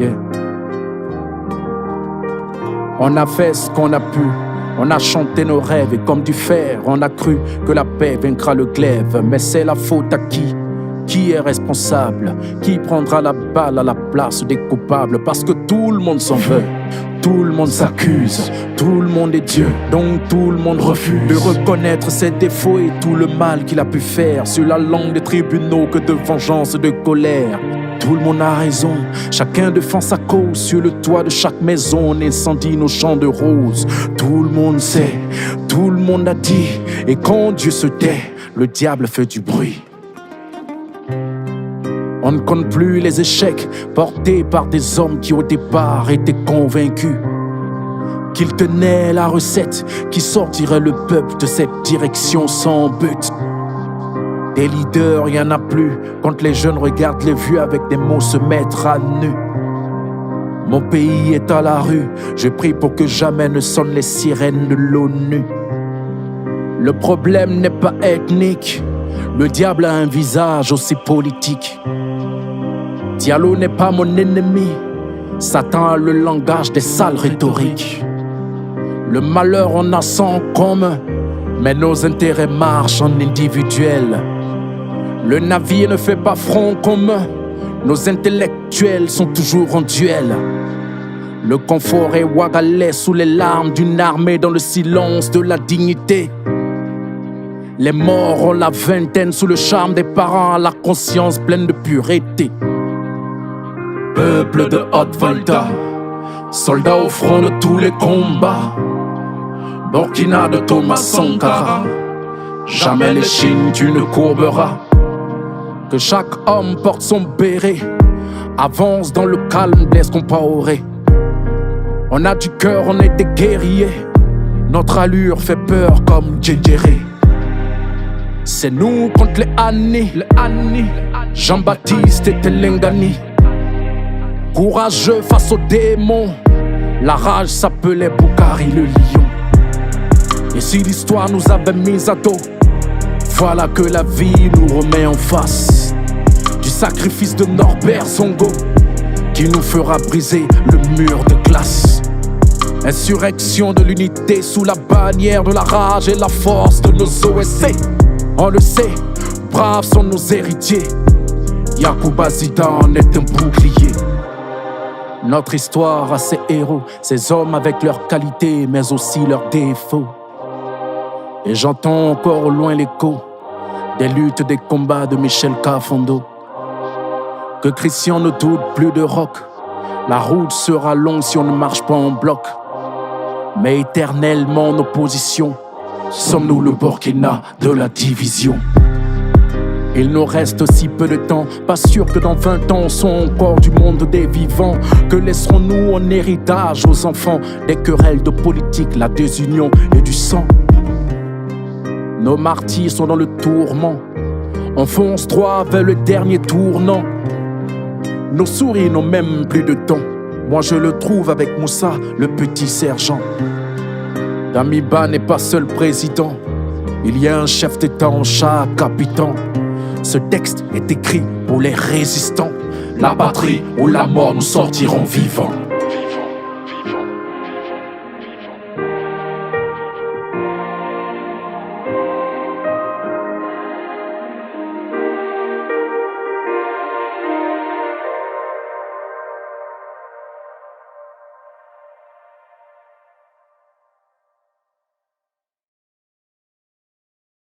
Yeah. On a fait ce qu'on a pu, on a chanté nos rêves et comme du fer, on a cru que la paix vaincra le glaive. Mais c'est la faute à qui? Qui est responsable? Qui prendra la balle à la place des coupables? Parce que tout le monde s'en veut, tout le monde s'accuse, tout le monde est Dieu, donc tout le monde refuse de reconnaître ses défauts et tout le mal qu'il a pu faire. Sur la langue des tribunaux, que de vengeance, de colère. Tout le monde a raison, chacun défend sa cause. Sur le toit de chaque maison, on incendie nos champs de roses. Tout le monde sait, tout le monde a dit, et quand Dieu se tait, le diable fait du bruit. On ne compte plus les échecs portés par des hommes qui au départ étaient convaincus qu'ils tenaient la recette qui sortirait le peuple de cette direction sans but. Des leaders, y en a plus quand les jeunes regardent les vieux avec des mots se mettre à nu. Mon pays est à la rue, je prie pour que jamais ne sonnent les sirènes de l'ONU. Le problème n'est pas ethnique, le diable a un visage aussi politique. Diallo n'est pas mon ennemi, Satan a le langage des sales rhétoriques. Le malheur on a ça en commun, mais nos intérêts marchent en individuel. Le navire ne fait pas front commun, nos intellectuels sont toujours en duel. Le confort est Ouagalais sous les larmes d'une armée dans le silence de la dignité. Les morts ont la vingtaine sous le charme des parents, à la conscience pleine de pureté. Peuple de Haute-Volta, soldats au front de tous les combats. Burkina de Thomas Sankara, jamais l'échine tu ne courberas. Que chaque homme porte son béret, avance dans le calme, Blaise Compaoré. On a du cœur, on est des guerriers, notre allure fait peur comme Djendjéré. C'est nous contre les Anni, Jean-Baptiste et Telengani. Courageux face aux démons, la rage s'appelait Boukari le lion. Et si l'histoire nous avait mis à dos, voilà que la vie nous remet en face du sacrifice de Norbert Zongo qui nous fera briser le mur de glace. Insurrection de l'unité sous la bannière de la rage et la force de nos OSC. On le sait, braves sont nos héritiers. Yacouba Zida en est un bouclier. Notre histoire a ses héros, ces hommes avec leurs qualités mais aussi leurs défauts. Et j'entends encore au loin l'écho des luttes, des combats de Michel Kafondo. Que Christian ne doute plus de rock, la route sera longue si on ne marche pas en bloc. Mais éternellement en opposition, sommes-nous le Burkina de la division. Il nous reste si peu de temps, pas sûr que dans 20 ans on soit encore du monde des vivants. Que laisserons-nous en héritage aux enfants? Des querelles de politique, la désunion et du sang. Nos martyrs sont dans le tourment, on fonce droit vers le dernier tournant. Nos souris n'ont même plus de temps, moi je le trouve avec Moussa, le petit sergent. Damiba n'est pas seul président, il y a un chef d'État en chaque habitant. Ce texte est écrit pour les résistants. La patrie ou la mort, nous sortirons vivants.